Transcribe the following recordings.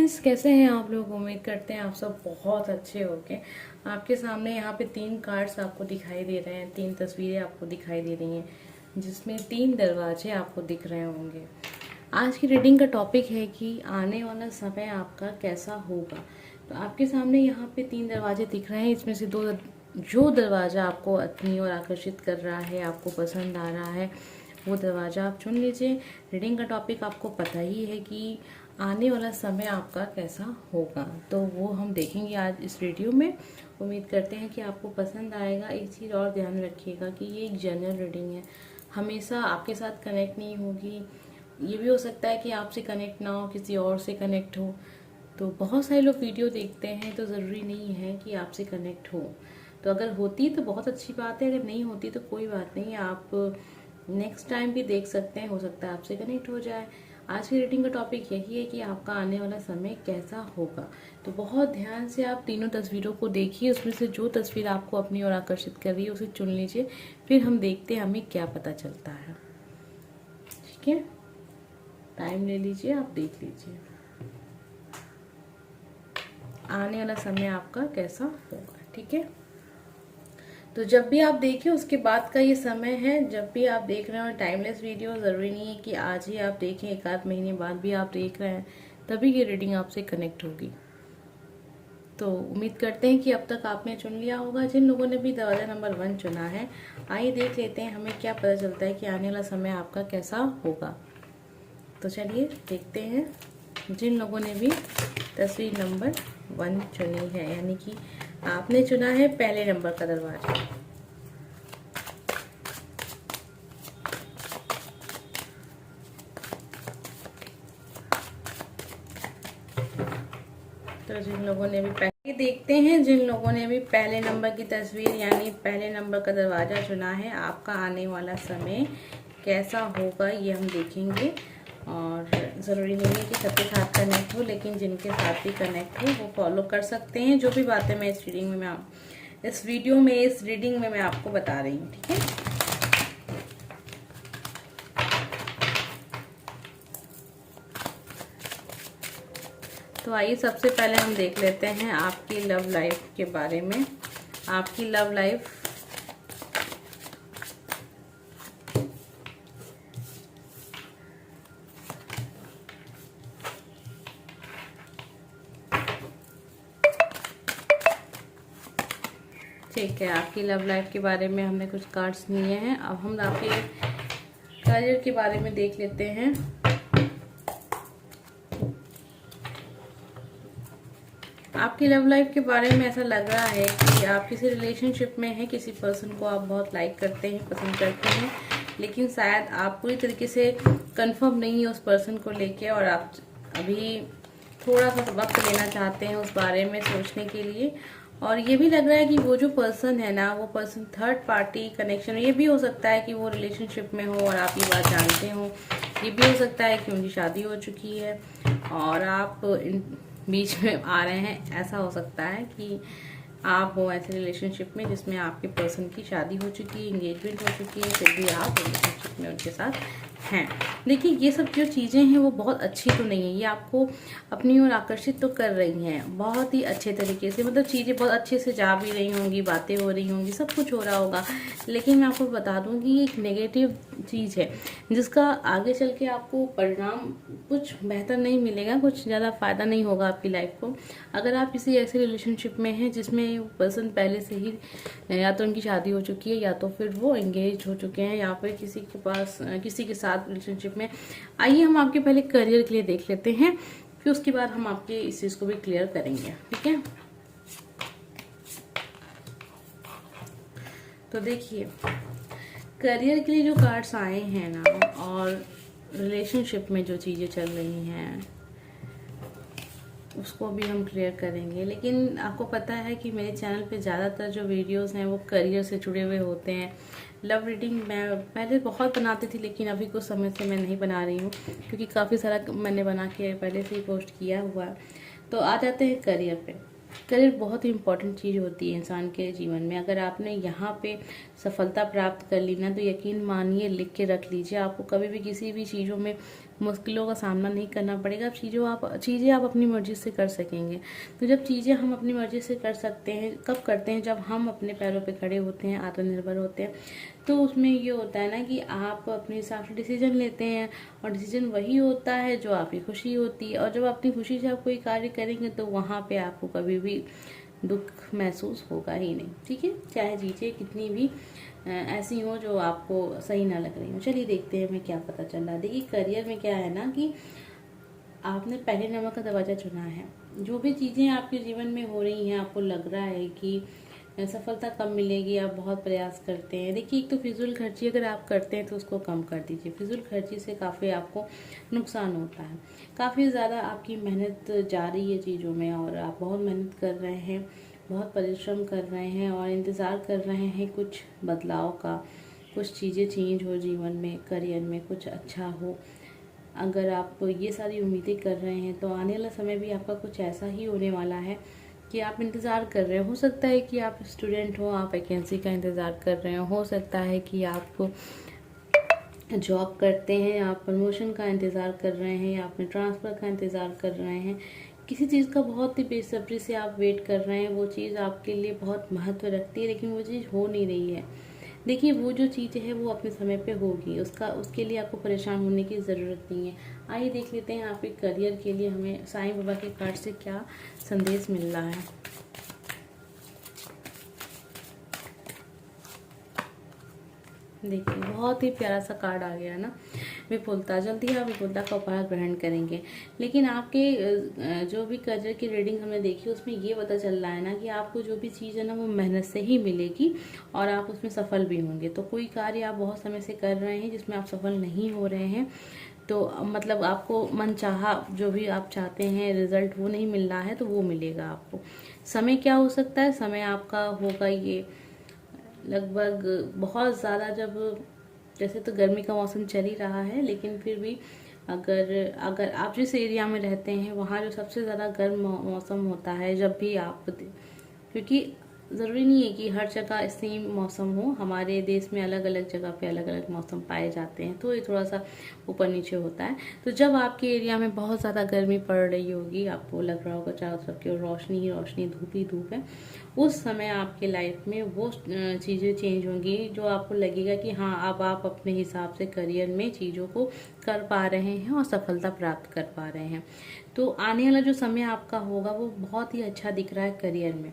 Friends, कैसे हैं आप लोग। उम्मीद करते हैं आप सब बहुत अच्छे होंगे। आपके सामने यहाँ पे 3 कार्ड्स आपको दिखाई दे रहे हैं, 3 तस्वीरें आपको दिखाई दे रही हैं जिसमें 3 दरवाजे आपको दिख रहे होंगे। आज की रीडिंग का टॉपिक है कि आने वाला समय आपका कैसा होगा। तो आपके सामने यहाँ पे 3 दरवाजे दिख रहे हैं, इसमें से जो दरवाज़ा आपको अपनी ओर आकर्षित कर रहा है, आपको पसंद आ रहा है, वो दरवाज़ा आप चुन लीजिए। रीडिंग का टॉपिक आपको पता ही है कि आने वाला समय आपका कैसा होगा, तो वो हम देखेंगे आज इस वीडियो में। उम्मीद करते हैं कि आपको पसंद आएगा। एक चीज़ और ध्यान रखिएगा कि ये एक जनरल रीडिंग है, हमेशा आपके साथ कनेक्ट नहीं होगी। ये भी हो सकता है कि आपसे कनेक्ट ना हो, किसी और से कनेक्ट हो। तो बहुत सारे लोग वीडियो देखते हैं, तो ज़रूरी नहीं है कि आपसे कनेक्ट हो। तो अगर होती तो बहुत अच्छी बात है, अगर नहीं होती तो कोई बात नहीं, आप नेक्स्ट टाइम भी देख सकते हैं, हो सकता है आपसे कनेक्ट हो जाए। आज की रीडिंग का टॉपिक यही है कि आपका आने वाला समय कैसा होगा। तो बहुत ध्यान से आप तीनों तस्वीरों को देखिए, उसमें से जो तस्वीर आपको अपनी ओर आकर्षित कर रही है उसे चुन लीजिए, फिर हम देखते हैं हमें क्या पता चलता है। ठीक है, टाइम ले लीजिए, आप देख लीजिए आने वाला समय आपका कैसा होगा। ठीक है, तो जब भी आप देखें उसके बाद का ये समय है। जब भी आप देख रहे हो टाइमलेस वीडियो, ज़रूरी नहीं है कि आज ही आप देखें, एक आध महीने बाद भी आप देख रहे हैं, तभी ये रीडिंग आपसे कनेक्ट होगी। तो उम्मीद करते हैं कि अब तक आपने चुन लिया होगा। जिन लोगों ने भी दरवाज़ा नंबर 1 चुना है, आइए देख लेते हैं हमें क्या पता चलता है कि आने वाला समय आपका कैसा होगा। तो चलिए देखते हैं। जिन लोगों ने भी तस्वीर नंबर 1 चुनी है, यानी कि आपने चुना है पहले नंबर का दरवाजा। तो जिन लोगों ने भी पहले देखते हैं, जिन लोगों ने भी पहले नंबर की तस्वीर यानी पहले नंबर का दरवाजा चुना है, आपका आने वाला समय कैसा होगा ये हम देखेंगे। और ज़रूरी नहीं है कि सबके साथ कनेक्ट हो, लेकिन जिनके साथ भी कनेक्ट हो वो फॉलो कर सकते हैं जो भी बातें मैं इस रीडिंग में इस वीडियो में, इस रीडिंग में मैं आपको बता रही हूँ। ठीक है, तो आइए सबसे पहले हम देख लेते हैं आपकी लव लाइफ के बारे में। आपकी लव लाइफ ठीक है, आपकी लव लाइफ के बारे में हमने कुछ कार्ड्स लिए हैं। अब हम आपके करियर के बारे में देख लेते हैं। आपकी लव लाइफ के बारे में ऐसा लग रहा है कि आप किसी रिलेशनशिप में हैं, किसी पर्सन को आप बहुत लाइक करते हैं, पसंद करते हैं, लेकिन शायद आप पूरी तरीके से कंफर्म नहीं है उस पर्सन को लेके, और आप अभी थोड़ा सा वक्त लेना चाहते हैं उस बारे में सोचने के लिए। और ये भी लग रहा है कि वो जो पर्सन है ना, वो पर्सन थर्ड पार्टी कनेक्शन, ये भी हो सकता है कि वो रिलेशनशिप में हो और आप ये बात जानते हो। ये भी हो सकता है कि उनकी शादी हो चुकी है और आप बीच में आ रहे हैं। ऐसा हो सकता है कि आप हो ऐसे रिलेशनशिप में जिसमें आपके पर्सन की शादी हो चुकी है, एंगेजमेंट हो चुकी है, फिर भी आप रिलेशनशिप में उनके साथ हैं। देखिए, ये सब जो चीज़ें हैं वो बहुत अच्छी तो नहीं है, ये आपको अपनी ओर आकर्षित तो कर रही हैं बहुत ही अच्छे तरीके से, मतलब चीज़ें बहुत अच्छे से जा भी रही होंगी, बातें हो रही होंगी, सब कुछ हो रहा होगा। लेकिन मैं आपको बता दूं कि ये एक नेगेटिव चीज़ है जिसका आगे चल के आपको परिणाम कुछ बेहतर नहीं मिलेगा, कुछ ज़्यादा फ़ायदा नहीं होगा आपकी लाइफ को। अगर आप किसी ऐसे रिलेशनशिप में हैं जिसमें पर्सन पहले से ही या तो उनकी शादी हो चुकी है, या तो फिर वो एंगेज हो चुके हैं, या फिर किसी के पास किसी के साथ रिलेशनशिप में। आइए हम आपके पहले करियर के लिए देख लेते हैं, फिर उसके बाद हम आपके इस चीज़ को भी क्लियर करेंगे। ठीक है, तो देखिए करियर के लिए जो कार्ड्स आए हैं ना, और रिलेशनशिप में जो चीज़ें चल रही हैं उसको भी हम क्लियर करेंगे। लेकिन आपको पता है कि मेरे चैनल पे ज़्यादातर जो वीडियोस हैं वो करियर से जुड़े हुए होते हैं। लव रीडिंग मैं पहले बहुत बनाती थी, लेकिन अभी कुछ समय से मैं नहीं बना रही हूँ क्योंकि काफ़ी सारा मैंने बना के पहले से ही पोस्ट किया हुआ है। तो आ जाते हैं करियर पे। करियर बहुत ही इम्पोर्टेंट चीज़ होती है इंसान के जीवन में। अगर आपने यहाँ पे सफलता प्राप्त कर ली ना, तो यकीन मानिए, लिख के रख लीजिए, आपको कभी भी किसी भी चीज़ों में मुश्किलों का सामना नहीं करना पड़ेगा। चीज़ें आप अपनी मर्जी से कर सकेंगे। तो जब चीज़ें हम अपनी मर्जी से कर सकते हैं, कब करते हैं? जब हम अपने पैरों पे खड़े होते हैं, आत्मनिर्भर होते हैं। तो उसमें ये होता है ना कि आप अपने हिसाब से डिसीजन लेते हैं, और डिसीजन वही होता है जो आपकी खुशी होती है। और जब अपनी खुशी से आप कोई कार्य करेंगे तो वहाँ पे आपको कभी भी दुख महसूस होगा ही नहीं, ठीक है, चाहे चीज़ें कितनी भी ऐसी हो जो आपको सही ना लग रही हो। चलिए देखते हैं हमें क्या पता चल रहा है। देखिए करियर में क्या है ना कि आपने पहले नंबर का दरवाजा चुना है। जो भी चीज़ें आपके जीवन में हो रही हैं, आपको लग रहा है कि सफलता कब मिलेगी, आप बहुत प्रयास करते हैं। देखिए एक तो फिजूल खर्ची अगर आप करते हैं तो उसको कम कर दीजिए। फिजूल खर्ची से काफ़ी आपको नुकसान होता है। काफ़ी ज़्यादा आपकी मेहनत जा रही है चीज़ों में, और आप बहुत मेहनत कर रहे हैं, बहुत परिश्रम कर रहे हैं, और इंतज़ार कर रहे हैं कुछ बदलाव का, कुछ चीज़ें चेंज हो जीवन में, करियर में कुछ अच्छा हो। अगर आप ये सारी उम्मीदें कर रहे हैं तो आने वाला समय भी आपका कुछ ऐसा ही होने वाला है कि आप इंतज़ार कर रहे हो सकता है कि आप स्टूडेंट हो, आप वैकेंसी का इंतज़ार कर रहे हो सकता है कि आप जॉब करते हैं, आप प्रमोशन का इंतज़ार कर रहे हैं, या अपने ट्रांसफ़र का इंतज़ार कर रहे हैं। किसी चीज़ का बहुत ही बेसब्री से आप वेट कर रहे हैं, वो चीज़ आपके लिए बहुत महत्व रखती है, लेकिन वो चीज़ हो नहीं रही है। देखिए वो जो चीज़ है वो अपने समय पे होगी, उसके लिए आपको परेशान होने की ज़रूरत नहीं है। आइए देख लेते हैं आपके करियर के लिए हमें साईं बाबा के कार्ड से क्या संदेश मिल रहा है। देखिए बहुत ही प्यारा सा कार्ड आ गया ना, विपुलता। जल्दी आप विपुलता का उपहार ग्रहण करेंगे। लेकिन आपके जो भी करियर की रीडिंग हमने देखी उसमें ये पता चल रहा है ना कि आपको जो भी चीज़ है ना वो मेहनत से ही मिलेगी, और आप उसमें सफल भी होंगे। तो कोई कार्य आप बहुत समय से कर रहे हैं जिसमें आप सफल नहीं हो रहे हैं, तो मतलब आपको मनचाहा जो भी आप चाहते हैं रिजल्ट वो नहीं मिल रहा है, तो वो मिलेगा आपको। समय क्या हो सकता है? समय आपका होगा ये लगभग बहुत ज़्यादा, जब जैसे तो गर्मी का मौसम चल ही रहा है, लेकिन फिर भी अगर अगर आप जिस एरिया में रहते हैं वहाँ जो सबसे ज़्यादा गर्म मौसम होता है, जब भी आप, क्योंकि ज़रूरी नहीं है कि हर जगह सेम मौसम हो, हमारे देश में अलग अलग जगह पे अलग अलग मौसम पाए जाते हैं, तो ये थोड़ा सा ऊपर नीचे होता है। तो जब आपके एरिया में बहुत ज़्यादा गर्मी पड़ रही होगी, आपको लग रहा होगा चारों तरफ की रोशनी ही रोशनी, धूप ही धूप है, उस समय आपके लाइफ में वो चीज़ें चेंज होंगी जो आपको लगेगा कि हाँ अब आप अपने हिसाब से करियर में चीज़ों को कर पा रहे हैं और सफलता प्राप्त कर पा रहे हैं। तो आने वाला जो समय आपका होगा वो बहुत ही अच्छा दिख रहा है करियर में।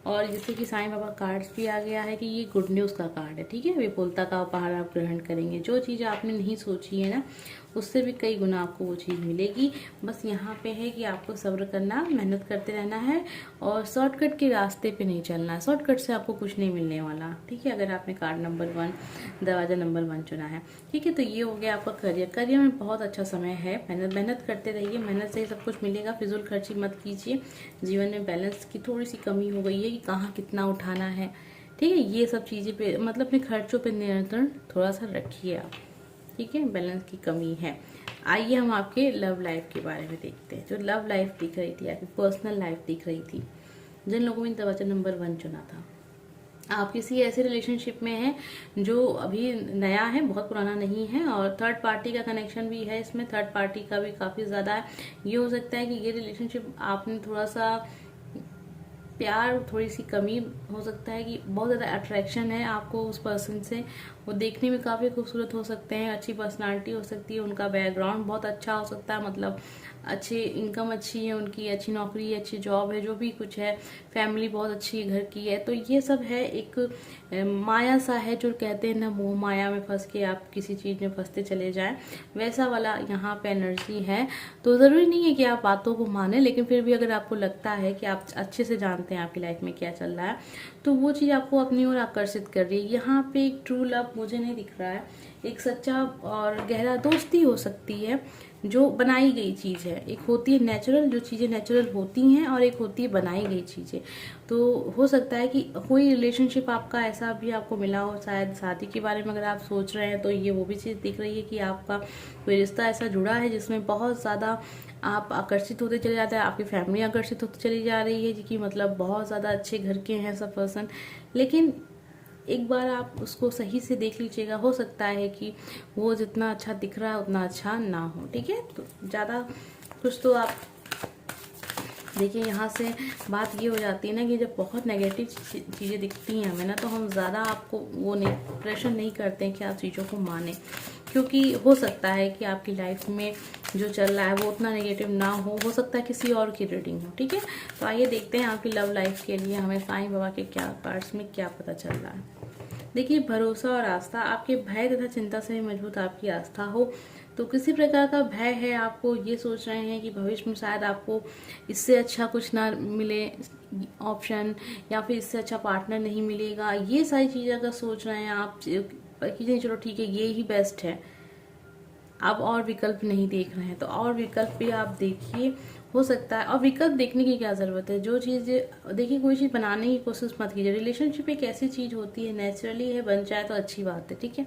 और जैसे कि साईं बाबा कार्ड्स भी आ गया है कि ये गुड न्यूज़ का कार्ड है, ठीक है। विपुलता का उपहार आप ग्रहण करेंगे। जो चीज़ आपने नहीं सोची है ना, उससे भी कई गुना आपको वो चीज़ मिलेगी। बस यहाँ पे है कि आपको सब्र करना, मेहनत करते रहना है, और शॉर्टकट के रास्ते पे नहीं चलना है। शॉर्टकट से आपको कुछ नहीं मिलने वाला, ठीक है। अगर आपने कार्ड नंबर 1, दरवाजा नंबर 1 चुना है, ठीक है। तो ये हो गया आपका करियर। करियर में बहुत अच्छा समय है, मेहनत करते रहिए, मेहनत से ही सब कुछ मिलेगा। फिजूल खर्ची मत कीजिए। जीवन में बैलेंस की थोड़ी सी कमी हो गई है कि कहाँ कितना उठाना है, ठीक है। ये सब चीज़ें पे मतलब अपने खर्चों पे नियंत्रण थोड़ा सा रखिए आप, ठीक है। बैलेंस की कमी है। आइए हम आपके लव लाइफ के बारे में देखते हैं। जो लव लाइफ दिख रही थी, आपकी पर्सनल लाइफ दिख रही थी, जिन लोगों ने दरवाजा नंबर 1 चुना था, आप किसी ऐसे रिलेशनशिप में हैं जो अभी नया है, बहुत पुराना नहीं है, और थर्ड पार्टी का कनेक्शन भी है इसमें। थर्ड पार्टी का भी काफ़ी ज़्यादा है। ये हो सकता है कि ये रिलेशनशिप आपने थोड़ा सा प्यार, थोड़ी सी कमी हो सकता है कि बहुत ज़्यादा अट्रैक्शन है आपको उस पर्सन से। वो देखने में काफ़ी खूबसूरत हो सकते हैं, अच्छी पर्सनालिटी हो सकती है, उनका बैकग्राउंड बहुत अच्छा हो सकता है, मतलब अच्छी इनकम अच्छी है उनकी, अच्छी नौकरी है, अच्छी जॉब है, जो भी कुछ है, फैमिली बहुत अच्छी घर की है। तो ये सब है, एक माया सा है, जो कहते हैं ना मोह माया में फंस के आप किसी चीज़ में फंसते चले जाएं, वैसा वाला यहाँ पे एनर्जी है। तो ज़रूरी नहीं है कि आप बातों को माने, लेकिन फिर भी अगर आपको लगता है कि आप अच्छे से जानते हैं आपकी लाइफ में क्या चल रहा है, तो वो चीज़ आपको अपनी ओर आकर्षित कर रही है। यहाँ पे एक ट्रू लव मुझे नहीं दिख रहा है। एक सच्चा और गहरा दोस्ती हो सकती है जो बनाई गई चीज़ है। एक होती है नेचुरल, जो चीज़ें नेचुरल होती हैं, और एक होती है बनाई गई चीज़ें। तो हो सकता है कि कोई रिलेशनशिप आपका ऐसा भी आपको मिला हो, शायद शादी के बारे में अगर आप सोच रहे हैं तो ये वो भी चीज़ दिख रही है कि आपका कोई रिश्ता ऐसा जुड़ा है जिसमें बहुत ज़्यादा आप आकर्षित होते चले जाते हैं, आपकी फैमिली आकर्षित होती चली जा रही है कि मतलब बहुत ज़्यादा अच्छे घर के हैं सब पर्सन। लेकिन एक बार आप उसको सही से देख लीजिएगा, हो सकता है कि वो जितना अच्छा दिख रहा है उतना अच्छा ना हो। ठीक है, तो ज़्यादा कुछ तो आप देखिए, यहाँ से बात ये हो जाती है ना कि जब बहुत नेगेटिव चीज़ें दिखती हैं हमें ना, तो हम ज़्यादा आपको वो नहीं प्रेशर नहीं करते हैं कि आप चीज़ों को माने, क्योंकि हो सकता है कि आपकी लाइफ में जो चल रहा है वो उतना नेगेटिव ना हो सकता है किसी और की रीडिंग हो। ठीक है, तो आइए देखते हैं आपकी लव लाइफ के लिए हमें साईं बाबा के क्या कार्ड्स में क्या पता चल रहा है। देखिए, भरोसा और आस्था, आपके भय तथा चिंता से मजबूत आपकी आस्था हो, तो किसी प्रकार का भय है, आपको ये सोच रहे हैं कि भविष्य में शायद आपको इससे अच्छा कुछ ना मिले ऑप्शन, या फिर इससे अच्छा पार्टनर नहीं मिलेगा, ये सारी चीज़ें अगर सोच रहे हैं आप कि नहीं चलो ठीक है ये ही बेस्ट है, आप और विकल्प नहीं देख रहे हैं, तो और विकल्प भी आप देखिए। हो सकता है, और विकल्प देखने की क्या ज़रूरत है, जो चीज़ देखिए, कोई चीज़ बनाने की कोशिश मत कीजिए। रिलेशनशिप एक ऐसी चीज़ होती है, नेचुरली है, बन जाए तो अच्छी बात है। ठीक है,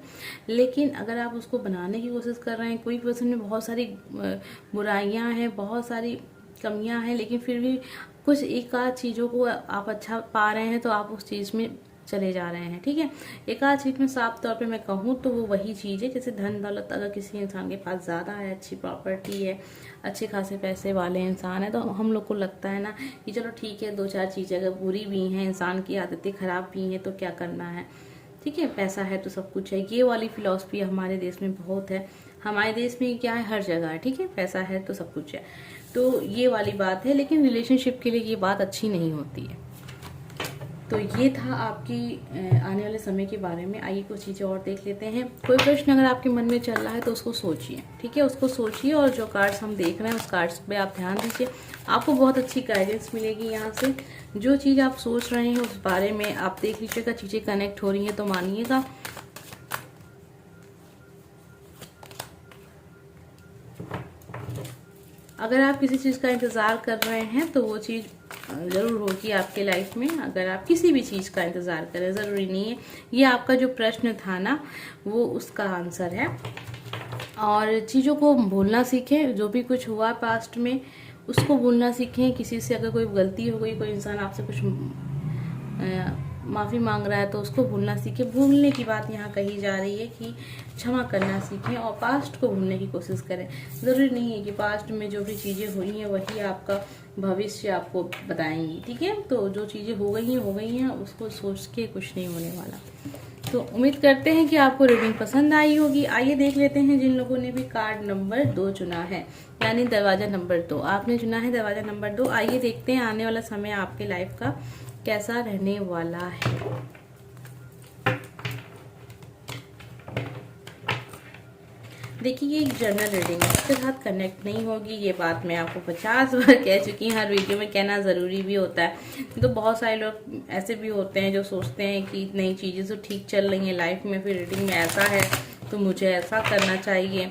लेकिन अगर आप उसको बनाने की कोशिश कर रहे हैं, कोई पर्सन में बहुत सारी बुराइयां हैं, बहुत सारी कमियां हैं, लेकिन फिर भी कुछ एक आध चीज़ों को आप अच्छा पा रहे हैं, तो आप उस चीज़ में चले जा रहे हैं। ठीक है, एक आध चीज में साफ तौर पे मैं कहूँ तो वो वही चीज है, जैसे धन दौलत अगर किसी इंसान के पास ज्यादा है, अच्छी प्रॉपर्टी है, अच्छे खासे पैसे वाले इंसान है, तो हम लोग को लगता है ना कि चलो ठीक है, दो चार चीजें अगर बुरी भी हैं, इंसान की आदतें खराब भी हैं, तो क्या करना है। ठीक है, पैसा है तो सब कुछ है, ये वाली फिलॉसफी हमारे देश में बहुत है। हमारे देश में क्या है, हर जगह है। ठीक है, पैसा है तो सब कुछ है, तो ये वाली बात है, लेकिन रिलेशनशिप के लिए ये बात अच्छी नहीं होती है। तो ये था आपकी आने वाले समय के बारे में। आइए कुछ चीज़ें और देख लेते हैं। कोई प्रश्न अगर आपके मन में चल रहा है तो उसको सोचिए। ठीक है, उसको सोचिए, और जो कार्ड्स हम देख रहे हैं उस कार्ड्स पे आप ध्यान दीजिए, आपको बहुत अच्छी गाइडेंस मिलेगी यहाँ से। जो चीज़ आप सोच रहे हैं उस बारे में आप देख लीजिएगा, चीज़ें कनेक्ट हो रही हैं तो मानिएगा। अगर आप किसी चीज़ का इंतज़ार कर रहे हैं तो वो चीज़ ज़रूर होगी आपके लाइफ में। अगर आप किसी भी चीज़ का इंतज़ार करें, ज़रूरी नहीं है, ये आपका जो प्रश्न था ना वो उसका आंसर है। और चीज़ों को भूलना सीखें, जो भी कुछ हुआ पास्ट में उसको भूलना सीखें। किसी से अगर कोई गलती हो गई, कोई इंसान आपसे कुछ माफ़ी मांग रहा है तो उसको भूलना सीखें। भूलने की बात यहाँ कही जा रही है कि क्षमा करना सीखें और पास्ट को भूलने की कोशिश करें। ज़रूरी नहीं है कि पास्ट में जो भी चीज़ें हुई हैं वही आपका भविष्य आपको बताएंगी। ठीक है, तो जो चीज़ें हो गई हैं उसको सोच के कुछ नहीं होने वाला। तो उम्मीद करते हैं कि आपको रीडिंग पसंद आई होगी। आइए देख लेते हैं जिन लोगों ने भी कार्ड नंबर 2 चुना है, यानी दरवाजा नंबर 2 आपने चुना है, दरवाजा नंबर 2। आइए देखते हैं आने वाला समय आपके लाइफ का कैसा रहने वाला है। देखिए, ये एक जनरल रीडिंग है, इसके साथ कनेक्ट नहीं होगी, ये बात मैं आपको 50 बार कह चुकी हूँ, हर वीडियो में कहना ज़रूरी भी होता है। तो बहुत सारे लोग ऐसे भी होते हैं जो सोचते हैं कि नई चीज़ें तो ठीक चल रही हैं लाइफ में, फिर रीडिंग में ऐसा है तो मुझे ऐसा करना चाहिए।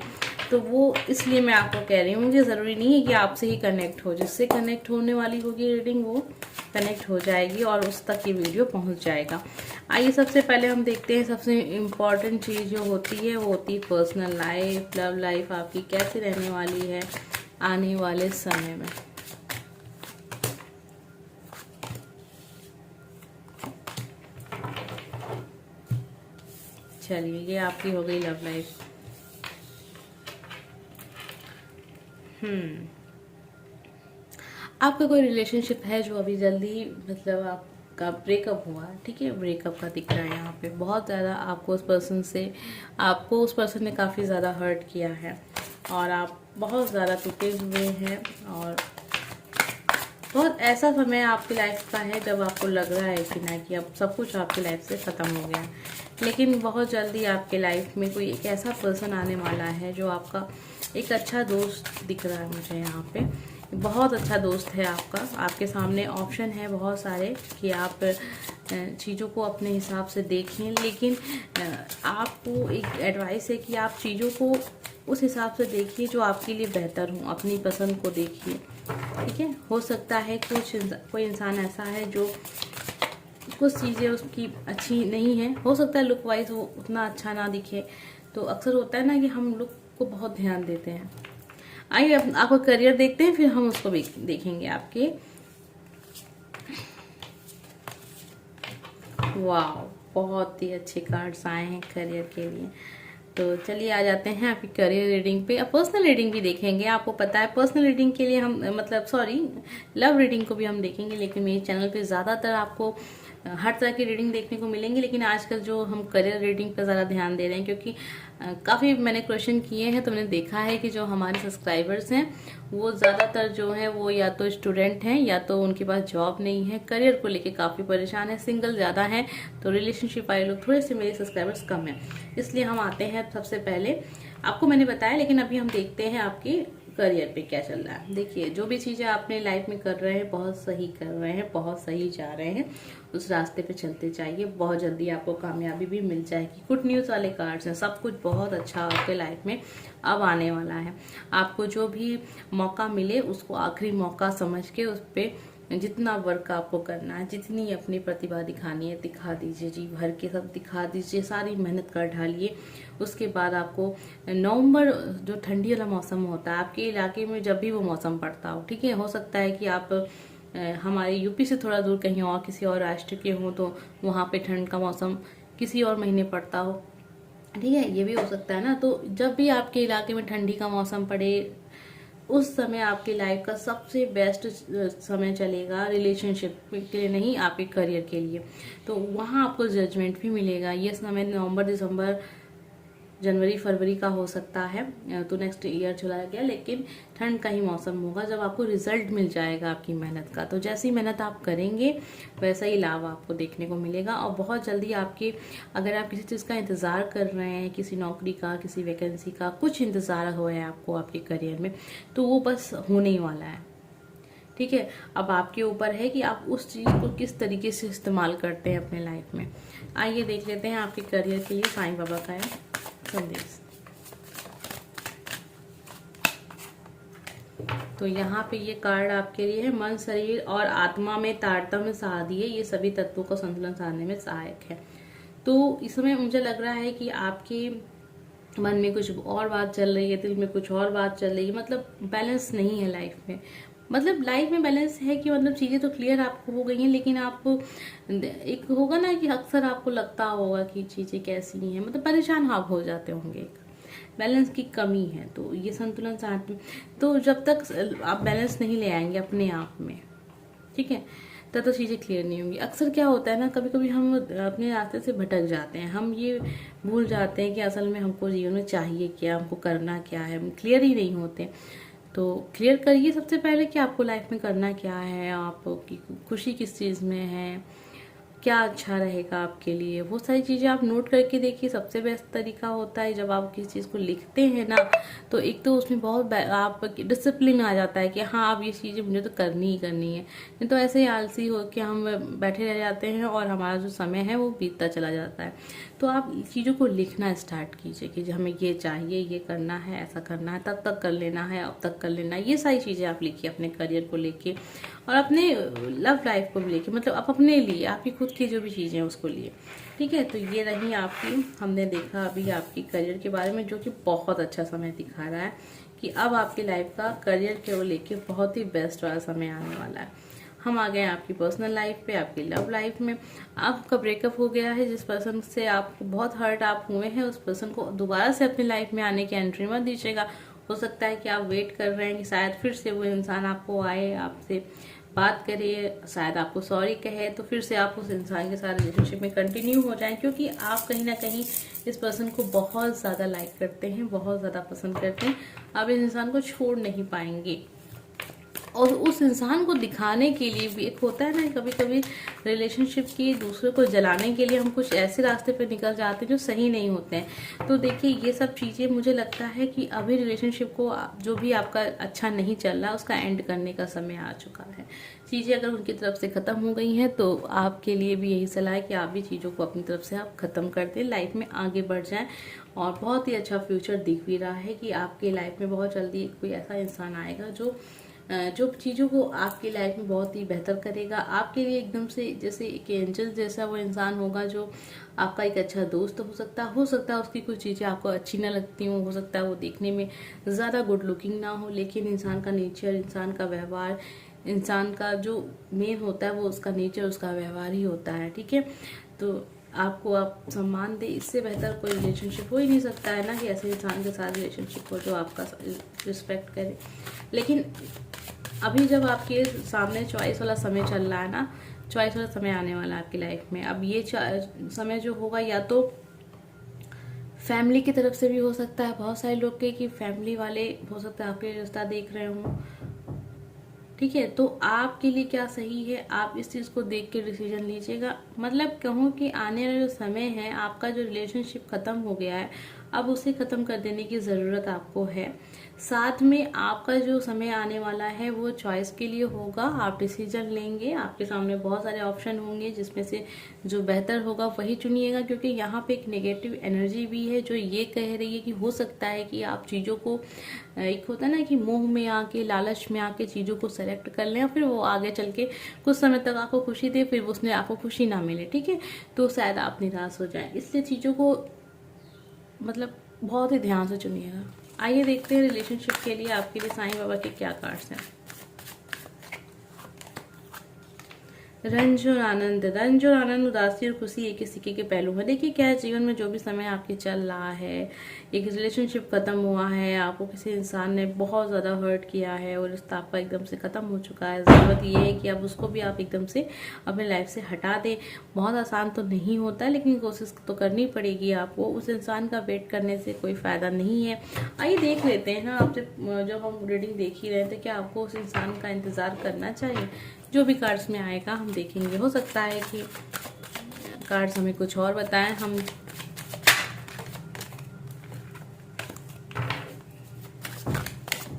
तो वो इसलिए मैं आपको कह रही हूँ, मुझे ज़रूरी नहीं है कि आपसे ही कनेक्ट हो, जिससे कनेक्ट होने वाली होगी रीडिंग वो कनेक्ट हो जाएगी और उस तक ये वीडियो पहुंच जाएगा। आइए सबसे पहले हम देखते हैं, सबसे इम्पॉर्टेंट चीज़ जो होती है वो होती है पर्सनल लाइफ, लव लाइफ आपकी कैसी रहने वाली है आने वाले समय में। चलिए, ये आपकी हो गई लव लाइफ। आपका कोई रिलेशनशिप है जो अभी जल्दी मतलब आपका ब्रेकअप हुआ। ठीक है, ब्रेकअप का दिख रहा है यहाँ पे। बहुत ज़्यादा आपको उस पर्सन ने काफ़ी ज़्यादा हर्ट किया है और आप बहुत ज़्यादा टूटे हुए हैं, और बहुत ऐसा समय आपकी लाइफ का है जब आपको लग रहा है कि ना कि अब सब कुछ आपकी लाइफ से ख़त्म हो गया है। लेकिन बहुत जल्दी आपके लाइफ में कोई एक ऐसा पर्सन आने वाला है जो आपका एक अच्छा दोस्त दिख रहा है मुझे यहाँ पे। बहुत अच्छा दोस्त है आपका। आपके सामने ऑप्शन है बहुत सारे कि आप चीज़ों को अपने हिसाब से देखें, लेकिन आपको एक एडवाइस है कि आप चीज़ों को उस हिसाब से देखिए जो आपके लिए बेहतर हो, अपनी पसंद को देखिए। ठीक है, हो सकता है कोई इंसान ऐसा है जो कुछ चीज़ें उसकी अच्छी नहीं है, हो सकता है लुक वाइज वो उतना अच्छा ना दिखे। तो अक्सर होता है ना कि हम लुक को बहुत ध्यान देते हैं। आइए आपका करियर देखते हैं, फिर हम उसको भी देखेंगे आपके। वाव, बहुत ही अच्छे कार्ड्स आए हैं करियर के लिए। तो चलिए आ जाते हैं आपकी करियर रीडिंग पे। अब पर्सनल रीडिंग भी देखेंगे। आपको पता है पर्सनल रीडिंग के लिए हम लव रीडिंग को भी हम देखेंगे, लेकिन मेरे चैनल पे ज़्यादातर आपको हर तरह की रीडिंग देखने को मिलेंगी। लेकिन आजकल जो हम करियर रीडिंग पर ज़्यादा ध्यान दे रहे हैं, क्योंकि काफ़ी मैंने क्वेश्चन किए हैं तो मैंने देखा है कि जो हमारे सब्सक्राइबर्स हैं वो ज़्यादातर जो है वो या तो स्टूडेंट हैं या तो उनके पास जॉब नहीं है, करियर को लेके काफ़ी परेशान है, सिंगल ज़्यादा है, तो रिलेशनशिप वाले लोग थोड़े से मेरे सब्सक्राइबर्स कम हैं। इसलिए हम आते हैं सबसे पहले, आपको मैंने बताया, लेकिन अभी हम देखते हैं आपकी करियर पे क्या चल रहा है। देखिए जो भी चीज़ें आपने लाइफ में कर रहे हैं बहुत सही कर रहे हैं, बहुत सही जा रहे हैं, उस रास्ते पे चलते जाइए, बहुत जल्दी आपको कामयाबी भी मिल जाएगी। गुड न्यूज़ वाले कार्ड्स हैं, सब कुछ बहुत अच्छा आपके लाइफ में अब आने वाला है। आपको जो भी मौका मिले उसको आखिरी मौका समझ के उस पर जितना वर्क आपको करना है, जितनी अपनी प्रतिभा दिखानी है दिखा दीजिए, जी भर के सब दिखा दीजिए, सारी मेहनत कर ढालिए। उसके बाद आपको नवंबर जो ठंडी वाला मौसम होता है आपके इलाके में, जब भी वो मौसम पड़ता हो, ठीक है, हो सकता है कि आप हमारे यूपी से थोड़ा दूर कहीं और किसी और राष्ट्र के हों तो वहाँ पे ठंड का मौसम किसी और महीने पड़ता हो, ठीक है, ये भी हो सकता है ना। तो जब भी आपके इलाके में ठंडी का मौसम पड़े उस समय आपकी लाइफ का सबसे बेस्ट समय चलेगा रिलेशनशिप के लिए, नहीं आपके करियर के लिए। तो वहाँ आपको जजमेंट भी मिलेगा। ये समय नवंबर दिसंबर जनवरी फरवरी का हो सकता है, तो नेक्स्ट ईयर चला गया, लेकिन ठंड का ही मौसम होगा जब आपको रिजल्ट मिल जाएगा आपकी मेहनत का। तो जैसी मेहनत आप करेंगे वैसा ही लाभ आपको देखने को मिलेगा। और बहुत जल्दी आपके, अगर आप किसी चीज़ का इंतज़ार कर रहे हैं, किसी नौकरी का, किसी वैकेंसी का कुछ इंतज़ार हो है आपको आपके करियर में, तो वो बस होने ही वाला है, ठीक है। अब आपके ऊपर है कि आप उस चीज़ को किस तरीके से इस्तेमाल करते हैं अपने लाइफ में। आइए देख लेते हैं आपके करियर के लिए साईं बाबा का है संदेश। तो यहाँ पे ये कार्ड आपके लिए है, मन शरीर और आत्मा में तारतम्य साधिए, ये सभी तत्वों को संतुलन साधने में सहायक है। तो इसमें मुझे लग रहा है कि आपके मन में कुछ और बात चल रही है, दिल में कुछ और बात चल रही है, मतलब बैलेंस नहीं है लाइफ में। मतलब लाइफ में बैलेंस है कि मतलब चीज़ें तो क्लियर आपको हो गई हैं, लेकिन आपको एक होगा ना कि अक्सर आपको लगता होगा कि चीज़ें कैसी हैं, मतलब परेशान आप हो जाते होंगे, बैलेंस की कमी है। तो ये संतुलन साथ में, तो जब तक आप बैलेंस नहीं ले आएंगे अपने आप में, ठीक है, तब तो चीज़ें क्लियर नहीं होंगी। अक्सर क्या होता है ना, कभी कभी हम अपने रास्ते से भटक जाते हैं, हम ये भूल जाते हैं कि असल में हमको जीवन में चाहिए क्या, हमको करना क्या है, हम क्लियर ही नहीं होते। तो क्लियर करिए सबसे पहले कि आपको लाइफ में करना क्या है, आपकी खुशी किस चीज़ में है, क्या अच्छा रहेगा आपके लिए, वो सारी चीज़ें आप नोट करके देखिए। सबसे बेस्ट तरीका होता है जब आप किसी चीज़ को लिखते हैं ना, तो एक तो उसमें बहुत आप डिसिप्लिन आ जाता है कि हाँ अब ये चीज़ें मुझे तो करनी ही करनी है। नहीं तो ऐसे ही आलसी हो कि हम बैठे रह जाते हैं और हमारा जो समय है वो बीतता चला जाता है। तो आप चीज़ों को लिखना स्टार्ट कीजिए कि हमें ये चाहिए, ये करना है, ऐसा करना है, तब तक कर लेना है, अब तक कर लेना है, ये सारी चीज़ें आप लिखिए अपने करियर को लेके और अपने लव लाइफ को भी लेके, मतलब आप अपने लिए, आपकी खुद की जो भी चीज़ें हैं उसको लिए, ठीक है। तो ये रही आपकी, हमने देखा अभी आपकी करियर के बारे में, जो कि बहुत अच्छा समय दिखा रहा है कि अब आपकी लाइफ का करियर को लेके बहुत ही बेस्ट वाला समय आने वाला है। हम आ गए आपकी पर्सनल लाइफ पे, आपकी लव लाइफ में। आपका ब्रेकअप हो गया है, जिस पर्सन से आपको बहुत हर्ट आप हुए हैं, उस पर्सन को दोबारा से अपनी लाइफ में आने की एंट्री मत दीजिएगा। हो सकता है कि आप वेट कर रहे हैं कि शायद फिर से वो इंसान आपको आए, आपसे बात करे, शायद आपको सॉरी कहे, तो फिर से आप उस इंसान के साथ रिलेशनशिप में कंटिन्यू हो जाएं, क्योंकि आप कहीं ना कहीं इस पर्सन को बहुत ज़्यादा लाइक करते हैं, बहुत ज़्यादा पसंद करते हैं। आप इस इंसान को छोड़ नहीं पाएंगे। और उस इंसान को दिखाने के लिए भी एक होता है ना, कभी कभी रिलेशनशिप की दूसरे को जलाने के लिए हम कुछ ऐसे रास्ते पे निकल जाते हैं जो सही नहीं होते हैं। तो देखिए ये सब चीज़ें, मुझे लगता है कि अभी रिलेशनशिप को जो भी आपका अच्छा नहीं चल रहा उसका एंड करने का समय आ चुका है। चीज़ें अगर उनकी तरफ से ख़त्म हो गई हैं तो आपके लिए भी यही सलाह है कि आप भी चीज़ों को अपनी तरफ से आप ख़त्म कर दें, लाइफ में आगे बढ़ जाएं। और बहुत ही अच्छा फ्यूचर दिख भी रहा है कि आपकी लाइफ में बहुत जल्दी कोई ऐसा इंसान आएगा जो चीज़ों को आपकी लाइफ में बहुत ही बेहतर करेगा आपके लिए, एकदम से जैसे एक एंजल जैसा वो इंसान होगा, जो आपका एक अच्छा दोस्त हो सकता है उसकी कुछ चीज़ें आपको अच्छी ना लगती हो सकता है वो देखने में ज़्यादा गुड लुकिंग ना हो, लेकिन इंसान का नेचर, इंसान का व्यवहार, इंसान का जो मेन होता है वो उसका नेचर, उसका व्यवहार ही होता है, ठीक है। तो आपको आप सम्मान दे, इससे बेहतर कोई रिलेशनशिप हो ही नहीं सकता है ना, कि ऐसे इंसान के साथ रिलेशनशिप हो जो आपका रिस्पेक्ट करे। लेकिन अभी जब आपके सामने चॉइस वाला समय चल रहा है ना, चॉइस वाला समय आने वाला है आपकी लाइफ में। अब ये समय जो होगा, या तो फैमिली की तरफ से भी हो सकता है, बहुत सारे लोग के कि फैमिली वाले हो सकता है आपके रिश्ता देख रहे हों, ठीक है। तो आपके लिए क्या सही है, आप इस चीज़ को देख के डिसीजन लीजिएगा। मतलब कहूँ कि आने वाला जो समय है, आपका जो रिलेशनशिप ख़त्म हो गया है, अब उसे ख़त्म कर देने की ज़रूरत आपको है। साथ में आपका जो समय आने वाला है वो चॉइस के लिए होगा, आप डिसीजन लेंगे, आपके सामने बहुत सारे ऑप्शन होंगे, जिसमें से जो बेहतर होगा वही चुनिएगा। क्योंकि यहाँ पे एक नेगेटिव एनर्जी भी है जो ये कह रही है कि हो सकता है कि आप चीज़ों को, एक होता है ना कि मोह में आके, लालच में आके चीज़ों को सेलेक्ट कर लें, और फिर वो आगे चल के कुछ समय तक आपको खुशी दे, फिर उसने आपको खुशी ना मिले, ठीक है, तो शायद आप निराश हो जाएं। इसलिए चीज़ों को मतलब बहुत ही ध्यान से चुनिएगा। आइए देखते हैं रिलेशनशिप के लिए आपके लिए साईं बाबा के क्या कार्ड्स हैं। रंज और आनंद, रंज और आनंद, उदासी और खुशी एक ही सिक्के के पहलू है। देखिए क्या है, जीवन में जो भी समय आपके चल रहा है, एक रिलेशनशिप खत्म हुआ है, आपको किसी इंसान ने बहुत ज़्यादा हर्ट किया है और रिश्ता आपका एकदम से खत्म हो चुका है। ज़रूरत ये है कि अब उसको भी आप एकदम से अपने लाइफ से हटा दें। बहुत आसान तो नहीं होता, लेकिन कोशिश तो करनी पड़ेगी आपको। उस इंसान का वेट करने से कोई फ़ायदा नहीं है। आइए देख लेते हैं ना, आपसे जब हम रीडिंग देख ही रहे थे, क्या आपको उस इंसान का इंतज़ार करना चाहिए। जो भी कार्ड्स में आएगा हम देखेंगे। हो सकता है कि कार्ड्स हमें कुछ और बताएं। हम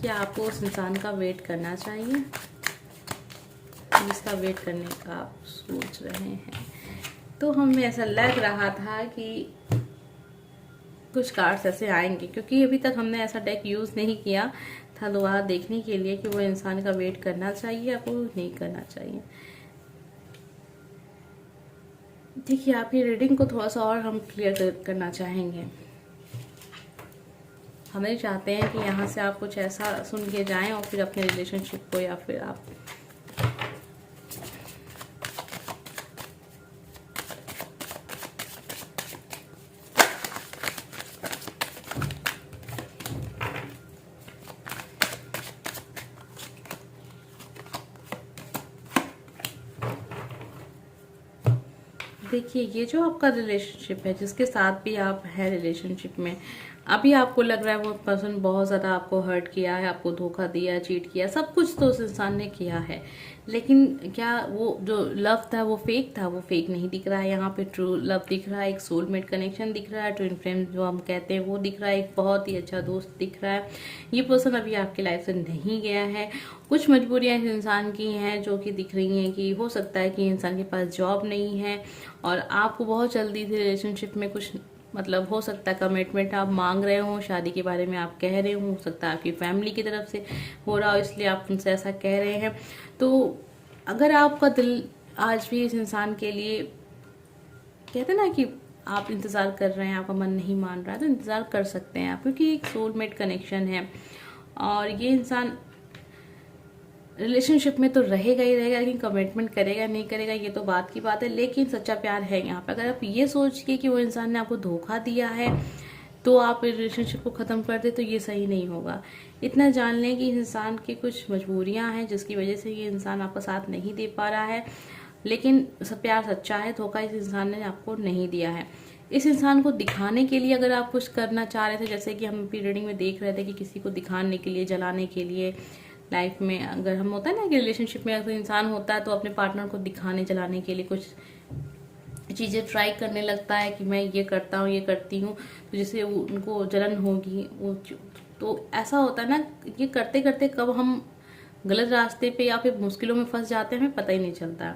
क्या आपको उस इंसान का वेट करना चाहिए, जिसका वेट करने का आप सोच रहे हैं। तो हमें ऐसा लग रहा था कि कुछ कार्ड्स ऐसे आएंगे, क्योंकि अभी तक हमने ऐसा डेक यूज़ नहीं किया था दोबारा देखने के लिए कि वो इंसान का वेट करना चाहिए या वो नहीं करना चाहिए। देखिए आपकी रीडिंग को थोड़ा सा और हम क्लियर करना चाहेंगे। हम नहीं चाहते हैं कि यहाँ से आप कुछ ऐसा सुन के जाएं और फिर अपने रिलेशनशिप को, या फिर आप देखिए ये जो आपका रिलेशनशिप है, जिसके साथ भी आप हैं रिलेशनशिप में, अभी आपको लग रहा है वो पर्सन बहुत ज़्यादा आपको हर्ट किया है, आपको धोखा दिया, चीट किया, सब कुछ तो उस इंसान ने किया है। लेकिन क्या वो जो लव था वो फेक था? वो फेक नहीं दिख रहा है। यहाँ पे ट्रू लव दिख रहा है, एक सोलमेट कनेक्शन दिख रहा है, ट्विन फ्लेम जो हम कहते हैं वो दिख रहा है, एक बहुत ही अच्छा दोस्त दिख रहा है। ये पर्सन अभी आपकी लाइफ से नहीं गया है। कुछ मजबूरियां इस इंसान की हैं जो कि दिख रही हैं, कि हो सकता है कि इंसान के पास जॉब नहीं है और आपको बहुत जल्दी से रिलेशनशिप में कुछ, मतलब हो सकता है कमिटमेंट आप मांग रहे हो, शादी के बारे में आप कह रहे हो सकता है आपकी फैमिली की तरफ से हो रहा हो, इसलिए आप उनसे ऐसा कह रहे हैं। तो अगर आपका दिल आज भी इस इंसान के लिए, कहते हैं ना कि आप इंतज़ार कर रहे हैं, आपका मन नहीं मान रहा है, तो इंतज़ार कर सकते हैं आप, क्योंकि एक सोलमेट कनेक्शन है और ये इंसान रिलेशनशिप में तो रहेगा ही रहेगा, लेकिन कमिटमेंट करेगा नहीं करेगा ये तो बात की बात है। लेकिन सच्चा प्यार है यहाँ पे। अगर आप ये सोच के कि वो इंसान ने आपको धोखा दिया है तो आप रिलेशनशिप को ख़त्म कर दे, तो ये सही नहीं होगा। इतना जान लें कि इंसान की कुछ मजबूरियां हैं जिसकी वजह से ये इंसान आपका साथ नहीं दे पा रहा है, लेकिन प्यार सच्चा है, धोखा इस इंसान ने आपको नहीं दिया है। इस इंसान को दिखाने के लिए अगर आप कुछ करना चाह रहे थे, जैसे कि हम अपनी रीडिंग में देख रहे थे कि किसी को दिखाने के लिए, जलाने के लिए, लाइफ में अगर हम होता है ना कि रिलेशनशिप में अगर इंसान होता है तो अपने पार्टनर को दिखाने जलाने के लिए कुछ चीज़ें ट्राई करने लगता है कि मैं ये करता हूँ, ये करती हूँ, तो जिससे उनको जलन होगी वो, तो ऐसा होता है ना, ये करते करते कब हम गलत रास्ते पे या फिर मुश्किलों में फंस जाते हैं हमें पता ही नहीं चलता।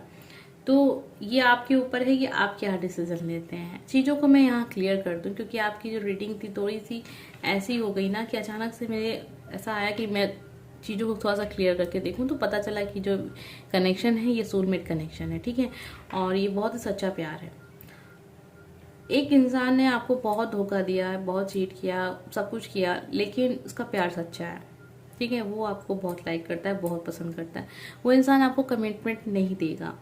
तो ये आपके ऊपर है कि आप क्या डिसीजन लेते हैं। चीज़ों को मैं यहाँ क्लियर कर दूँ, क्योंकि आपकी जो रीडिंग थी थोड़ी सी ऐसी हो गई ना कि अचानक से मेरे ऐसा आया कि मैं चीज़ों को थोड़ा सा क्लियर करके देखूं, तो पता चला कि जो कनेक्शन है ये सोलमेट कनेक्शन है, ठीक है, और ये बहुत ही सच्चा प्यार है। एक इंसान ने आपको बहुत धोखा दिया है, बहुत चीट किया, सब कुछ किया, लेकिन उसका प्यार सच्चा है, ठीक है, वो आपको बहुत लाइक करता है, बहुत पसंद करता है। वो इंसान आपको कमिटमेंट नहीं देगा,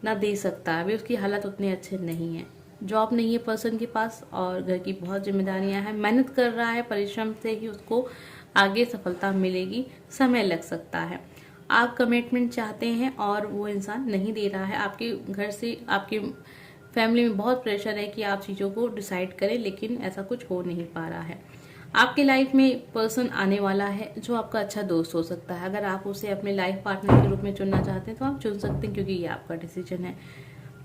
ना दे सकता है, अभी उसकी हालत उतने अच्छे नहीं है। जॉब नहीं है पर्सन के पास और घर की बहुत जिम्मेदारियां हैं, मेहनत कर रहा है, परिश्रम से ही उसको आगे सफलता मिलेगी, समय लग सकता है। आप कमिटमेंट चाहते हैं और वो इंसान नहीं दे रहा है। आपके घर से, आपकी फैमिली में बहुत प्रेशर है कि आप चीज़ों को डिसाइड करें, लेकिन ऐसा कुछ हो नहीं पा रहा है। आपके लाइफ में पर्सन आने वाला है जो आपका अच्छा दोस्त हो सकता है। अगर आप उसे अपने लाइफ पार्टनर के रूप में चुनना चाहते हैं तो आप चुन सकते हैं, क्योंकि ये आपका डिसीजन है।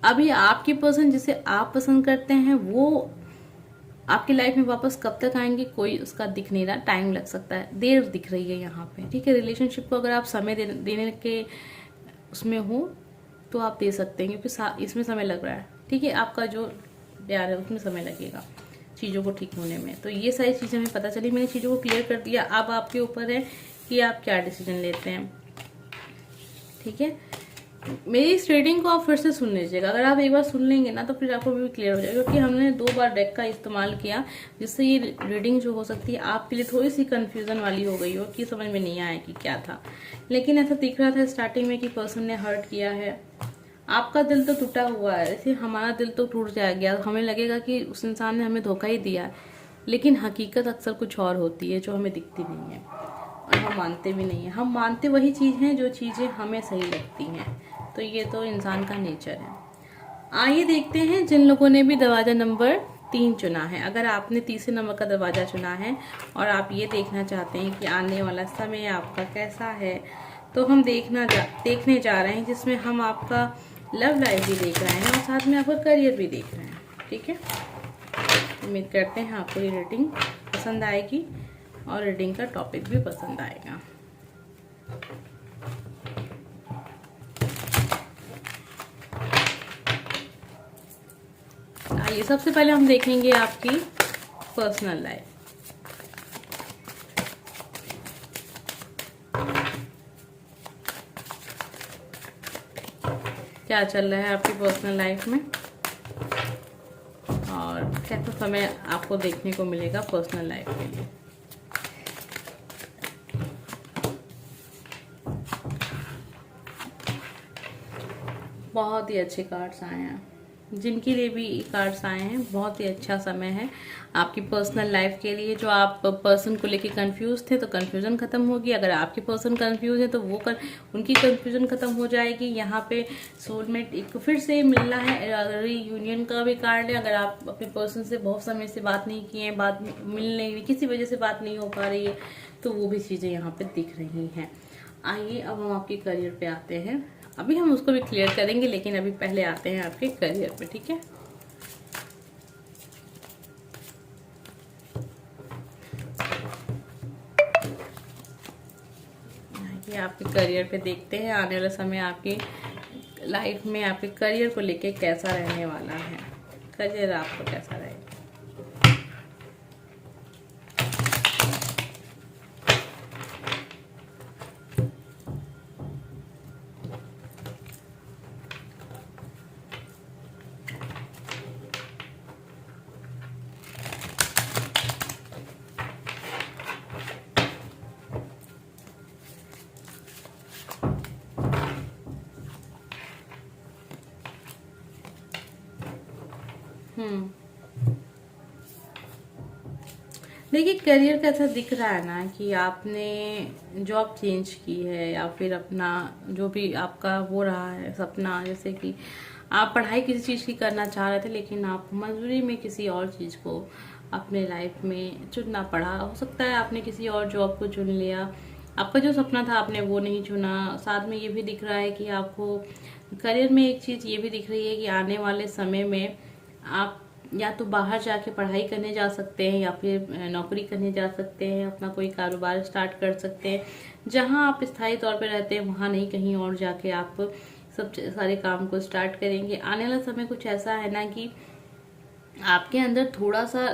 अभी आपकी पर्सन जिसे आप पसंद करते हैं वो आपकी लाइफ में वापस कब तक आएंगे कोई उसका दिख नहीं रहा, टाइम लग सकता है, देर दिख रही है यहाँ पे, ठीक है। रिलेशनशिप को अगर आप समय देने के उसमें हो तो आप दे सकते हैं, क्योंकि इसमें समय लग रहा है, ठीक है। आपका जो प्यार है उसमें समय लगेगा चीज़ों को ठीक होने में। तो ये सारी चीज़ें हमें पता चली, मैंने चीज़ों को क्लियर कर दिया। अब आपके ऊपर है कि आप क्या डिसीजन लेते हैं, ठीक है। मेरी इस रीडिंग को आप फिर से सुन लीजिएगा। अगर आप एक बार सुन लेंगे ना तो फिर आपको भी क्लियर हो जाएगा, क्योंकि हमने 2 बार डेक का इस्तेमाल किया, जिससे ये रीडिंग जो हो सकती है आपके लिए थोड़ी सी कंफ्यूजन वाली हो गई हो कि समझ में नहीं आया कि क्या था। लेकिन ऐसा दिख रहा था स्टार्टिंग में कि पर्सन ने हर्ट किया है, आपका दिल तो टूटा हुआ है। ऐसे हमारा दिल तो टूट जाएगा, हमें लगेगा कि उस इंसान ने हमें धोखा ही दिया है, लेकिन हकीकत अक्सर कुछ और होती है जो हमें दिखती नहीं है और हम मानते भी नहीं है। हम मानते वही चीज़ हैं जो चीज़ें हमें सही लगती हैं। तो ये तो इंसान का नेचर है। आइए देखते हैं जिन लोगों ने भी दरवाजा नंबर 3 चुना है। अगर आपने तीसरे नंबर का दरवाजा चुना है और आप ये देखना चाहते हैं कि आने वाला समय आपका कैसा है, तो हम देखने जा रहे हैं, जिसमें हम आपका लव लाइफ भी देख रहे हैं और साथ में आपका करियर भी देख रहे हैं, ठीक है। उम्मीद करते हैं आपको ये रीडिंग पसंद आएगी और रीडिंग का टॉपिक भी पसंद आएगा। आइए सबसे पहले हम देखेंगे आपकी पर्सनल लाइफ। क्या चल रहा है आपकी पर्सनल लाइफ में और कैसा समय आपको देखने को मिलेगा पर्सनल लाइफ के लिए। बहुत ही अच्छे कार्ड्स आए हैं, जिनके लिए भी कार्ड्स आए हैं बहुत ही अच्छा समय है आपकी पर्सनल लाइफ के लिए। जो आप पर्सन को लेके कंफ्यूज थे तो कंफ्यूजन खत्म होगी। अगर आपकी पर्सन कंफ्यूज है तो उनकी कंफ्यूजन खत्म हो जाएगी। यहाँ पे सोलमेट एक फिर से मिलना है, रीयूनियन का भी कार्ड है। अगर आप अपने पर्सन से बहुत समय से बात नहीं किए हैं, बात मिल नहीं, किसी वजह से बात नहीं हो पा रही है, तो वो भी चीज़ें यहाँ पे दिख रही हैं। आइए अब हम आपके करियर पे आते हैं। अभी हम उसको भी क्लियर करेंगे, लेकिन अभी पहले आते हैं आपके करियर पे, ठीक है। ये आपके करियर पे देखते हैं आने वाला समय आपकी लाइफ में आपके करियर को लेके कैसा रहने वाला है, करियर आपको कैसा रहेगा। देखिए करियर का ऐसा दिख रहा है ना कि आपने जॉब चेंज की है, या फिर अपना जो भी आपका वो रहा है सपना, जैसे कि आप पढ़ाई किसी चीज़ की करना चाह रहे थे, लेकिन आप मजबूरी में किसी और चीज़ को अपने लाइफ में चुनना पड़ा। हो सकता है आपने किसी और जॉब को चुन लिया, आपका जो सपना था आपने वो नहीं चुना। साथ में ये भी दिख रहा है कि आपको करियर में एक चीज़ ये भी दिख रही है कि आने वाले समय में आप या तो बाहर जाके पढ़ाई करने जा सकते हैं, या फिर नौकरी करने जा सकते हैं, अपना कोई कारोबार स्टार्ट कर सकते हैं। जहां आप स्थायी तौर पे रहते हैं वहां नहीं, कहीं और जाके आप सब सारे काम को स्टार्ट करेंगे। आने वाला समय कुछ ऐसा है ना कि आपके अंदर थोड़ा सा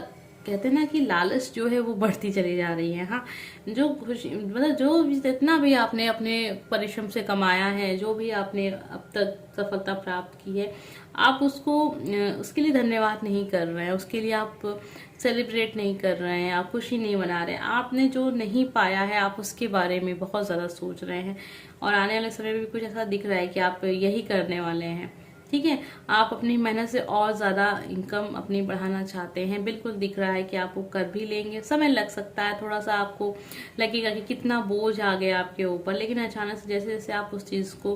कहते हैं ना कि लालच जो है वो बढ़ती चली जा रही है। हाँ, जो खुशी मतलब जो जितना भी आपने अपने परिश्रम से कमाया है, जो भी आपने अब तक सफलता प्राप्त की है, आप उसके लिए धन्यवाद नहीं कर रहे हैं, उसके लिए आप सेलिब्रेट नहीं कर रहे हैं, आप खुशी नहीं मना रहे हैं। आपने जो नहीं पाया है आप उसके बारे में बहुत ज़्यादा सोच रहे हैं, और आने वाले समय में भी कुछ ऐसा दिख रहा है कि आप यही करने वाले हैं, ठीक है। आप अपनी मेहनत से और ज्यादा इनकम अपनी बढ़ाना चाहते हैं, बिल्कुल दिख रहा है कि आप वो कर भी लेंगे। समय लग सकता है, थोड़ा सा आपको लगेगा कि कितना बोझ आ गया आपके ऊपर, लेकिन अचानक से जैसे जैसे आप उस चीज को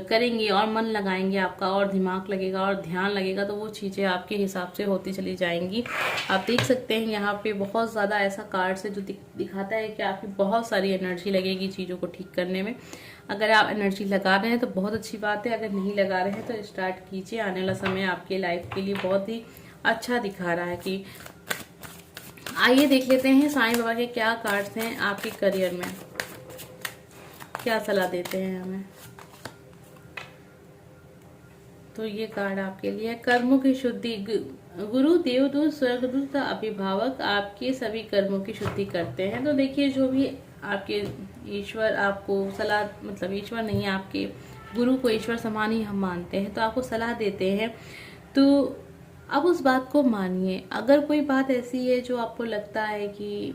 करेंगे और मन लगाएंगे आपका और दिमाग लगेगा और ध्यान लगेगा, तो वो चीजें आपके हिसाब से होती चली जाएंगी। आप देख सकते हैं यहाँ पे बहुत ज्यादा ऐसा कार्ड है जो दिखाता है कि आपकी बहुत सारी एनर्जी लगेगी चीजों को ठीक करने में। अगर आप एनर्जी लगा रहे हैं तो बहुत अच्छी बात है, अगर नहीं लगा रहे हैं तो स्टार्ट कीजिए। आने वाला समय आपके लाइफ के लिए बहुत ही अच्छा दिखा रहा है। कि आइए देख लेते हैं साईं बाबा के क्या कार्ड्स हैं आपके करियर में, क्या सलाह देते हैं हमें। तो ये कार्ड आपके लिए कर्मों की शुद्धि। गुरु देवदूत स्वर्गदूत अभिभावक आपके सभी कर्मों की शुद्धि करते हैं। तो देखिए, जो भी आपके ईश्वर आपको सलाह, मतलब ईश्वर नहीं, आपके गुरु को ईश्वर समान ही हम मानते हैं, तो आपको सलाह देते हैं, तो अब उस बात को मानिए। अगर कोई बात ऐसी है जो आपको लगता है कि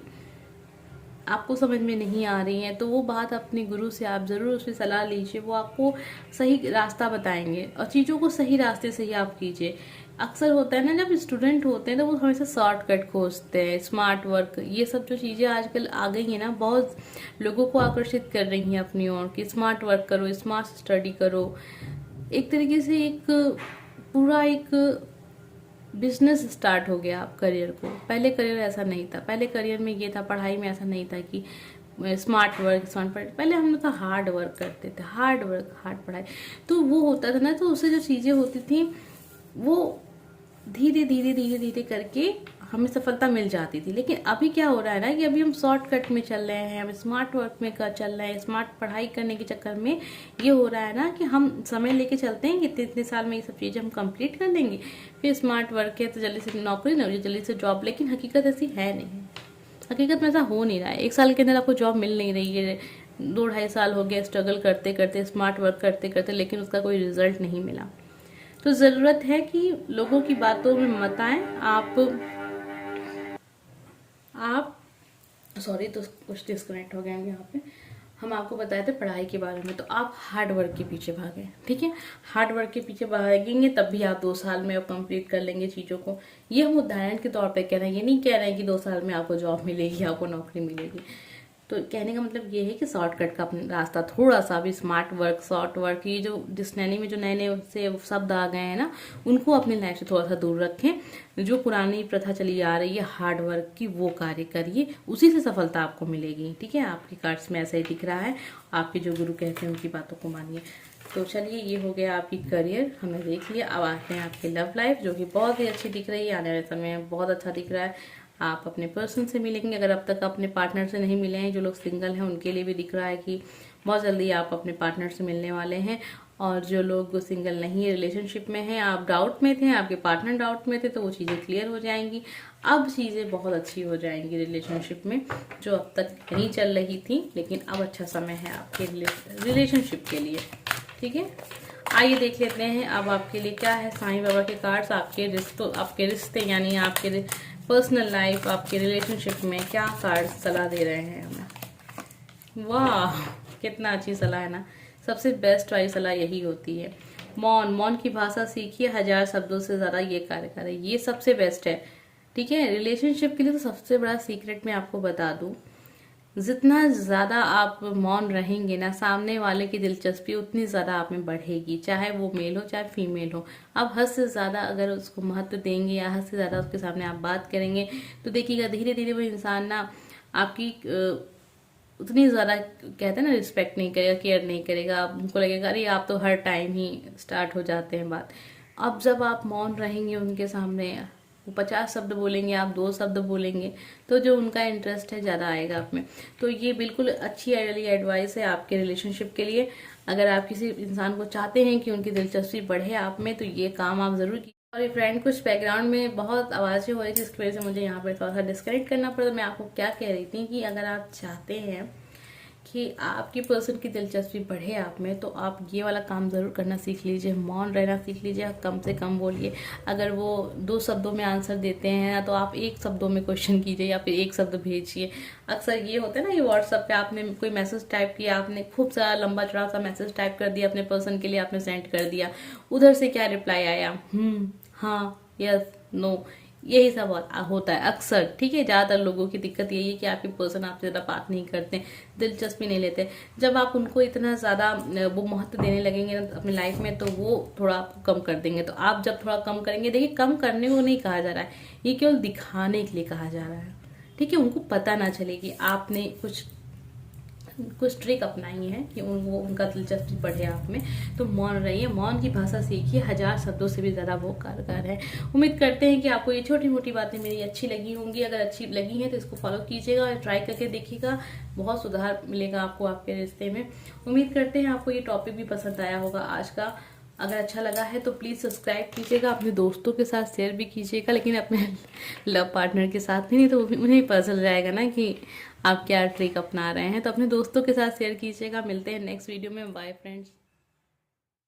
आपको समझ में नहीं आ रही है, तो वो बात अपने गुरु से आप जरूर उससे सलाह लीजिए। वो आपको सही रास्ता बताएंगे और चीज़ों को सही रास्ते से ही आप कीजिए। अक्सर होता है ना, जब स्टूडेंट होते हैं तो वो हमेशा शॉर्टकट खोजते हैं, स्मार्ट वर्क, ये सब जो चीज़ें आजकल आ गई है ना, बहुत लोगों को आकर्षित कर रही हैं अपनी ओर कि स्मार्ट वर्क करो, स्मार्ट स्टडी करो। एक तरीके से एक पूरा एक बिजनेस स्टार्ट हो गया आप करियर को। पहले करियर ऐसा नहीं था, पहले करियर में ये था, पढ़ाई में ऐसा नहीं था कि स्मार्ट वर्क पहले हम लोग तो हार्ड वर्क करते थे, हार्ड वर्क हार्ड पढ़ाई, तो वो होता था ना, तो उससे जो चीजें होती थी वो धीरे धीरे धीरे धीरे करके हमें सफलता मिल जाती थी। लेकिन अभी क्या हो रहा है ना कि अभी हम शॉर्टकट में चल रहे हैं, हम स्मार्ट वर्क में चल रहे हैं, स्मार्ट पढ़ाई करने के चक्कर में ये हो रहा है ना कि हम समय लेके चलते हैं कि इतने साल में ये सब चीजें हम कंप्लीट कर लेंगे, फिर स्मार्ट वर्क है तो जल्दी से नौकरी ना हो, जल्दी से जॉब। लेकिन हकीकत ऐसी है नहीं, हकीकत में ऐसा हो नहीं रहा है। 1 साल के अंदर आपको जॉब मिल नहीं रही है, 2-2.5 साल हो गया स्ट्रगल करते करते, स्मार्ट वर्क करते करते, लेकिन उसका कोई रिजल्ट नहीं मिला। तो जरूरत है कि लोगों की बातों में मत आए आप सॉरी, तो कुछ डिस्कनेक्ट हो गया यहाँ पे। हम आपको बताए थे पढ़ाई के बारे में, तो आप हार्ड वर्क के पीछे भागे, ठीक है। हार्ड वर्क के पीछे भागेंगे तब भी आप 2 साल में कंप्लीट कर लेंगे चीजों को। ये हम उदाहरण के तौर पे कह रहे हैं, ये नहीं कह रहे हैं कि 2 साल में आपको जॉब मिलेगी, आपको नौकरी मिलेगी। तो कहने का मतलब ये है कि शॉर्टकट का अपना रास्ता, थोड़ा सा भी स्मार्ट वर्क, शॉर्ट वर्क, ये जो डिक्शनरी में जो नए नए से शब्द आ गए हैं ना, उनको अपनी लाइफ से थोड़ा सा दूर रखें। जो पुरानी प्रथा चली आ रही है हार्ड वर्क की, वो कार्य करिए, उसी से सफलता आपको मिलेगी, ठीक है। आपके कार्ड्स में ऐसा ही दिख रहा है, आपके जो गुरु कहते हैं उनकी बातों को मानिए। तो चलिए, ये हो गया आपकी करियर, हमने देख लिया। अब आते हैं आपकी लव लाइफ, जो कि बहुत ही अच्छी दिख रही है, आने वाले समय में बहुत अच्छा दिख रहा है। आप अपने पर्सन से मिलेंगे, अगर अब तक अपने पार्टनर से नहीं मिले हैं, जो लोग सिंगल हैं उनके लिए भी दिख रहा है कि बहुत जल्दी आप अपने पार्टनर से मिलने वाले हैं। और जो लोग सिंगल नहीं है, रिलेशनशिप में हैं, आप डाउट में थे, आपके पार्टनर डाउट में थे, तो वो चीज़ें क्लियर हो जाएंगी। अब चीज़ें बहुत अच्छी हो जाएंगी रिलेशनशिप में, जो अब तक नहीं चल रही थी, लेकिन अब अच्छा समय है आपके रिलेशनशिप के लिए, ठीक है। आइए देख लेते हैं अब आपके लिए क्या है साईं बाबा के कार्ड्स, आपके रिश्ते यानी आपके पर्सनल लाइफ, आपके रिलेशनशिप में क्या कार्ड सलाह दे रहे हैं हमें। वाह, कितना अच्छी सलाह है ना। सबसे बेस्ट वाली सलाह यही होती है। मौन की भाषा सीखिए, 1000 शब्दों से ज्यादा ये कार्य करे, ये सबसे बेस्ट है, ठीक है। रिलेशनशिप के लिए तो सबसे बड़ा सीक्रेट मैं आपको बता दूं, जितना ज्यादा आप मौन रहेंगे ना, सामने वाले की दिलचस्पी उतनी ज्यादा आप में बढ़ेगी, चाहे वो मेल हो चाहे फीमेल हो। आप हद से ज्यादा अगर उसको महत्व देंगे या हद से ज्यादा उसके सामने आप बात करेंगे, तो देखिएगा धीरे धीरे वो इंसान ना आपकी उतनी ज्यादा, कहते हैं ना, रिस्पेक्ट नहीं करेगा, केयर नहीं करेगा। उनको लगेगा अरे आप तो हर टाइम ही स्टार्ट हो जाते हैं बात। अब जब आप मौन रहेंगे उनके सामने, वो 50 शब्द बोलेंगे, आप 2 शब्द बोलेंगे, तो जो उनका इंटरेस्ट है ज्यादा आएगा आप में। तो ये बिल्कुल अच्छी एडवाइस है आपके रिलेशनशिप के लिए। अगर आप किसी इंसान को चाहते हैं कि उनकी दिलचस्पी बढ़े आप में, तो ये काम आप जरूर कीजिए। और ये फ्रेंड, कुछ बैकग्राउंड में बहुत आवाजें हो रही थी, इसकी वजह से मुझे यहाँ पर थोड़ा सा डिस्कनेक्ट करना पड़ा। मैं आपको क्या कह रही थी कि अगर आप चाहते हैं कि आपकी पर्सन की दिलचस्पी बढ़े आप में, तो आप ये वाला काम ज़रूर करना सीख लीजिए। मौन रहना सीख लीजिए, कम से कम बोलिए। अगर वो 2 शब्दों में आंसर देते हैं तो आप 1 शब्दों में क्वेश्चन कीजिए या फिर 1 शब्द भेजिए। अक्सर ये होता है ना कि व्हाट्सएप पे आपने कोई मैसेज टाइप किया, आपने खूब सारा लंबा चौड़ा सा मैसेज टाइप कर दिया अपने पर्सन के लिए, आपने सेंड कर दिया, उधर से क्या रिप्लाई आया, हाँ, यस, नो, यही सब होता है अक्सर। ठीक है, ज़्यादातर लोगों की दिक्कत यही है कि आपके पर्सन आपसे ज़्यादा बात नहीं करते, दिलचस्पी नहीं लेते। जब आप उनको इतना ज़्यादा वो महत्व देने लगेंगे ना अपनी लाइफ में, तो वो थोड़ा आपको कम कर देंगे। तो आप जब थोड़ा कम करेंगे, देखिए कम करने को नहीं कहा जा रहा है, ये केवल दिखाने के लिए कहा जा रहा है। ठीक है, उनको पता ना चले कि आपने कुछ ट्रिक अपनाई है कि उनका दिलचस्पी बढ़े आप में। तो मौन रहिए, मौन की भाषा सीखिए, 1000 शब्दों से भी ज़्यादा वो कारगर है। उम्मीद करते हैं कि आपको ये छोटी मोटी बातें मेरी अच्छी लगी होंगी। अगर अच्छी लगी हैं तो इसको फॉलो कीजिएगा और ट्राई करके देखिएगा, बहुत सुधार मिलेगा आपको आपके रिश्ते में। उम्मीद करते हैं आपको ये टॉपिक भी पसंद आया होगा आज का। अगर अच्छा लगा है तो प्लीज़ सब्सक्राइब कीजिएगा, अपने दोस्तों के साथ शेयर भी कीजिएगा, लेकिन अपने लव पार्टनर के साथ नहीं तो उन्हें पता चल जाएगा ना कि आप क्या ट्रिक अपना रहे हैं। तो अपने दोस्तों के साथ शेयर कीजिएगा। मिलते हैं नेक्स्ट वीडियो में। Bye friends.